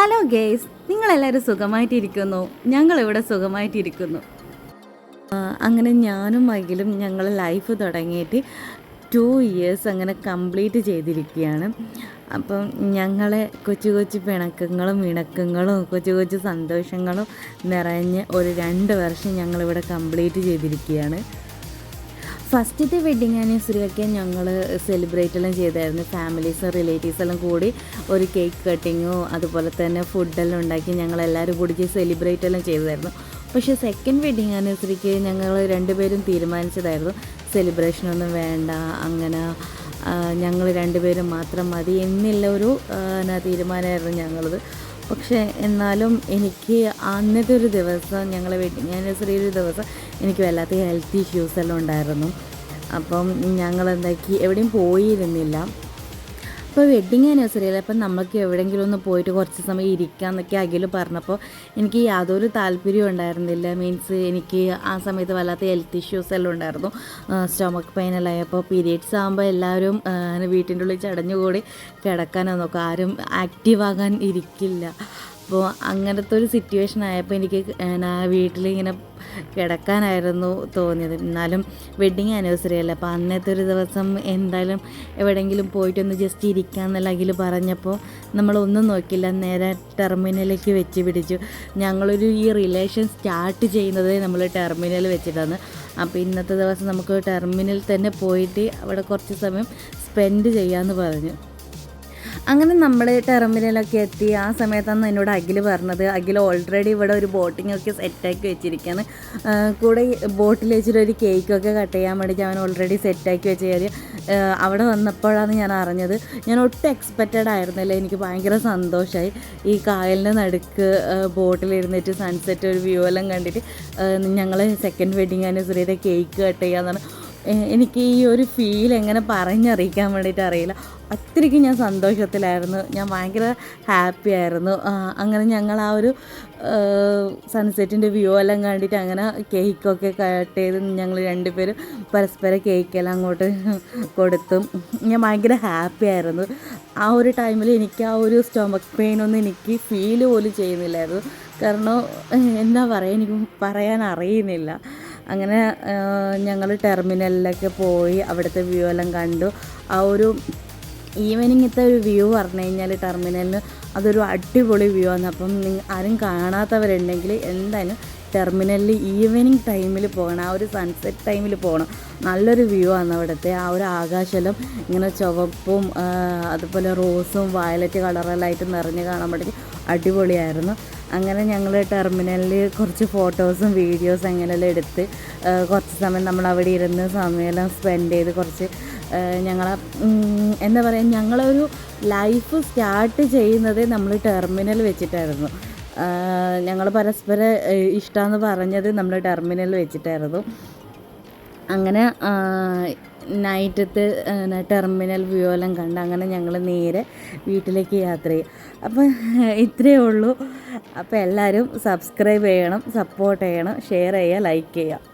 Hello guys, നിങ്ങളെല്ലാവരും സുഖമായിട്ടിരിക്കുന്നു. ഞങ്ങളിവിടെ സുഖമായിട്ടിരിക്കുന്നു. അങ്ങനെ ഞാനും മൈകിലും ഞങ്ങൾ ലൈഫ് തുടങ്ങിയിട്ട് 2 ഇയേഴ്സ് അങ്ങനെ കംപ്ലീറ്റ് ചെയ്തിരിക്കുകയാണ്. അപ്പം ഞങ്ങളെ കൊച്ചു കൊച്ചു പിണക്കങ്ങളും ഇണക്കങ്ങളും കൊച്ചു കൊച്ചു സന്തോഷങ്ങളും നിറഞ്ഞ് ഒരു 2 വർഷം ഞങ്ങളിവിടെ കംപ്ലീറ്റ് ചെയ്തിരിക്കുകയാണ്. ഫസ്റ്റത്തെ വെഡ്ഡിങ് ആനിവേഴ്സറിയൊക്കെ ഞങ്ങൾ സെലിബ്രേറ്റ് എല്ലാം ചെയ്തായിരുന്നു. ഫാമിലീസും റിലേറ്റീവ്സെല്ലാം കൂടി ഒരു കേക്ക് കട്ടിങ്ങോ അതുപോലെ തന്നെ ഫുഡെല്ലാം ഉണ്ടാക്കി ഞങ്ങളെല്ലാവരും കൂടി സെലിബ്രേറ്റ് എല്ലാം ചെയ്തായിരുന്നു. പക്ഷേ സെക്കൻഡ് വെഡ്ഡിങ് ആനിവേഴ്സറിക്ക് ഞങ്ങൾ രണ്ടുപേരും തീരുമാനിച്ചതായിരുന്നു സെലിബ്രേഷനൊന്നും വേണ്ട, അങ്ങനെ ഞങ്ങൾ രണ്ടുപേരും മാത്രം മതി എന്നുള്ള ഒരു തീരുമാനമായിരുന്നു ഞങ്ങളത്. പക്ഷേ എന്നാലും എനിക്ക് അന്നത്തെ ഒരു ദിവസം ഞങ്ങളെ വെഡ്ഡിങ് ആനിവേഴ്സറി ഒരു ദിവസം എനിക്ക് വല്ലാത്ത ഹെൽത്ത് ഇഷ്യൂസ് എല്ലാം ഉണ്ടായിരുന്നു. അപ്പം ഞങ്ങളെന്താക്കി എവിടെയും പോയിരുന്നില്ല. അപ്പോൾ വെഡ്ഡിങ് ആനിവേഴ്സറിയിൽ അപ്പം നമുക്ക് എവിടെയെങ്കിലും ഒന്ന് പോയിട്ട് കുറച്ച് സമയം ഇരിക്കാമെന്നൊക്കെ അഖിൽ പറഞ്ഞപ്പോൾ എനിക്ക് യാതൊരു താല്പര്യവും ഉണ്ടായിരുന്നില്ല. മീൻസ് എനിക്ക് ആ സമയത്ത് വല്ലാത്ത ഹെൽത്ത് ഇഷ്യൂസ് എല്ലാം ഉണ്ടായിരുന്നു. സ്റ്റൊമക്ക് പെയിൻ എല്ലാം ആയപ്പോൾ പീരിയഡ്സ് ആകുമ്പോൾ എല്ലാവരും വീട്ടിൻ്റെ ഉള്ളിൽ ചടഞ്ഞുകൂടി കിടക്കാനോ നോക്കും, ആരും ആക്റ്റീവാകാൻ ഇരിക്കില്ല. അപ്പോൾ അങ്ങനത്തെ ഒരു സിറ്റുവേഷൻ ആയപ്പോൾ എനിക്ക് വീട്ടിലിങ്ങനെ കിടക്കാനായിരുന്നു തോന്നിയത്. എന്നാലും വെഡ്ഡിങ് ആനിവേഴ്സറി അല്ലേ, അപ്പോൾ അന്നത്തെ ഒരു ദിവസം എന്തായാലും എവിടെയെങ്കിലും പോയിട്ടൊന്ന് ജസ്റ്റ് ഇരിക്കാമെന്നല്ല അഖിൽ പറഞ്ഞപ്പോൾ നമ്മളൊന്നും നോക്കില്ല, നേരെ ടെർമിനലിലേക്ക് വെച്ച് പിടിച്ചു. ഞങ്ങളൊരു ഈ റിലേഷൻ സ്റ്റാർട്ട് ചെയ്യുന്നത് നമ്മൾ ടെർമിനൽ വെച്ചിട്ടാണ്. അപ്പോൾ ഇന്നത്തെ ദിവസം നമുക്ക് ടെർമിനൽ തന്നെ പോയിട്ട് അവിടെ കുറച്ച് സമയം സ്പെൻഡ് ചെയ്യാമെന്ന് പറഞ്ഞു. അങ്ങനെ നമ്മൾ ടെർമിനലൊക്കെ എത്തി. ആ സമയത്താണ് എന്നോട് അഖിൽ പറഞ്ഞത്, അഖിൽ ഓൾറെഡി ഇവിടെ ഒരു ബോട്ടിങ്ങൊക്കെ സെറ്റാക്കി വെച്ചിരിക്കുകയാണ്. കൂടെ ബോട്ടിൽ വെച്ചിട്ട് ഒരു കേക്കൊക്കെ കട്ട് ചെയ്യാൻ വേണ്ടിയിട്ട് അവൻ ഓൾറെഡി സെറ്റാക്കി വെച്ച കാര്യം അവിടെ വന്നപ്പോഴാണ് ഞാൻ അറിഞ്ഞത്. ഞാൻ ഒട്ടും എക്സ്പെക്റ്റഡ് ആയിരുന്നില്ല. എനിക്ക് ഭയങ്കര സന്തോഷമായി. ഈ കായലിൻ്റെ നടുക്ക് ബോട്ടിലിരുന്നിട്ട് സൺസെറ്റ് ഒരു വ്യൂ എല്ലാം കണ്ടിട്ട് ഞങ്ങൾ സെക്കൻഡ് വെഡ്ഡിങ് ആനിവേഴ്സറിയുടെ കേക്ക് കട്ട് ചെയ്യാമെന്നാണ്. എനിക്ക് ഈ ഒരു ഫീൽ എങ്ങനെ പറഞ്ഞറിയിക്കാൻ വേണ്ടിയിട്ട് അറിയില്ല. അത്രയ്ക്ക് ഞാൻ സന്തോഷത്തിലായിരുന്നു, ഞാൻ ഭയങ്കര ഹാപ്പി ആയിരുന്നു. അങ്ങനെ ഞങ്ങൾ ആ ഒരു സൺസെറ്റിൻ്റെ വ്യൂ എല്ലാം കണ്ടിട്ട് അങ്ങനെ കേക്കൊക്കെ കട്ട് ചെയ്ത് ഞങ്ങൾ രണ്ടുപേരും പരസ്പരം കേക്കെല്ലാം അങ്ങോട്ട് കൊടുത്തു. ഞാൻ ഭയങ്കര ഹാപ്പി ആയിരുന്നു. ആ ഒരു ടൈമിൽ എനിക്ക് ആ ഒരു സ്റ്റൊമക്ക് പെയിനൊന്നും എനിക്ക് ഫീൽ പോലും ചെയ്യുന്നില്ലായിരുന്നു. കാരണം എന്താ പറയുക, എനിക്ക് പറയാൻ അറിയുന്നില്ല. അങ്ങനെ ഞങ്ങൾ ടെർമിനലിലൊക്കെ പോയി അവിടുത്തെ വ്യൂ എല്ലാം കണ്ടു. ആ ഒരു ഈവനിങ്ങത്തെ ഒരു വ്യൂ പറഞ്ഞു കഴിഞ്ഞാൽ ടെർമിനലിന് അതൊരു അടിപൊളി വ്യൂ ആണ്. അപ്പം ആരും കാണാത്തവരുണ്ടെങ്കിൽ എന്തായാലും ടെർമിനലിൽ ഈവനിങ് ടൈമിൽ പോകണം, ആ ഒരു സൺസെറ്റ് ടൈമിൽ പോകണം. നല്ലൊരു വ്യൂ ആണ് അവിടുത്തെ. ആ ഒരു ആകാശമെല്ലാം ഇങ്ങനെ ചുവപ്പും അതുപോലെ റോസും വയലറ്റ് കളറെല്ലാമായിട്ട് നിറഞ്ഞ് കാണാൻ വേണ്ടി അടിപൊളിയായിരുന്നു. അങ്ങനെ ഞങ്ങൾ ടെർമിനലിൽ കുറച്ച് ഫോട്ടോസും വീഡിയോസും അങ്ങനെയെല്ലാം എടുത്ത് കുറച്ച് സമയം നമ്മൾ അവിടെ ഇരുന്ന് സമയമെല്ലാം സ്പെൻഡ് ചെയ്ത് കുറച്ച് ഞങ്ങളെ എന്താ പറയുക, ഞങ്ങളൊരു ലൈഫ് സ്റ്റാർട്ട് ചെയ്യുന്നത് നമ്മൾ ടെർമിനൽ വെച്ചിട്ടായിരുന്നു. ഞങ്ങൾ പരസ്പരം ഇഷ്ടമെന്ന് പറഞ്ഞത് നമ്മൾ ടെർമിനൽ വെച്ചിട്ടായിരുന്നു. അങ്ങനെ നൈറ്റത്തെ ടെർമിനൽ വ്യൂ എല്ലാം കണ്ട് അങ്ങനെ ഞങ്ങൾ നേരെ വീട്ടിലേക്ക് യാത്ര ചെയ്യും. അപ്പം ഇത്രയേ ഉള്ളൂ. അപ്പോൾ എല്ലാവരും സബ്സ്ക്രൈബ് ചെയ്യണം, സപ്പോർട്ട് ചെയ്യണം, ഷെയർ ചെയ്യുക, ലൈക്ക് ചെയ്യുക.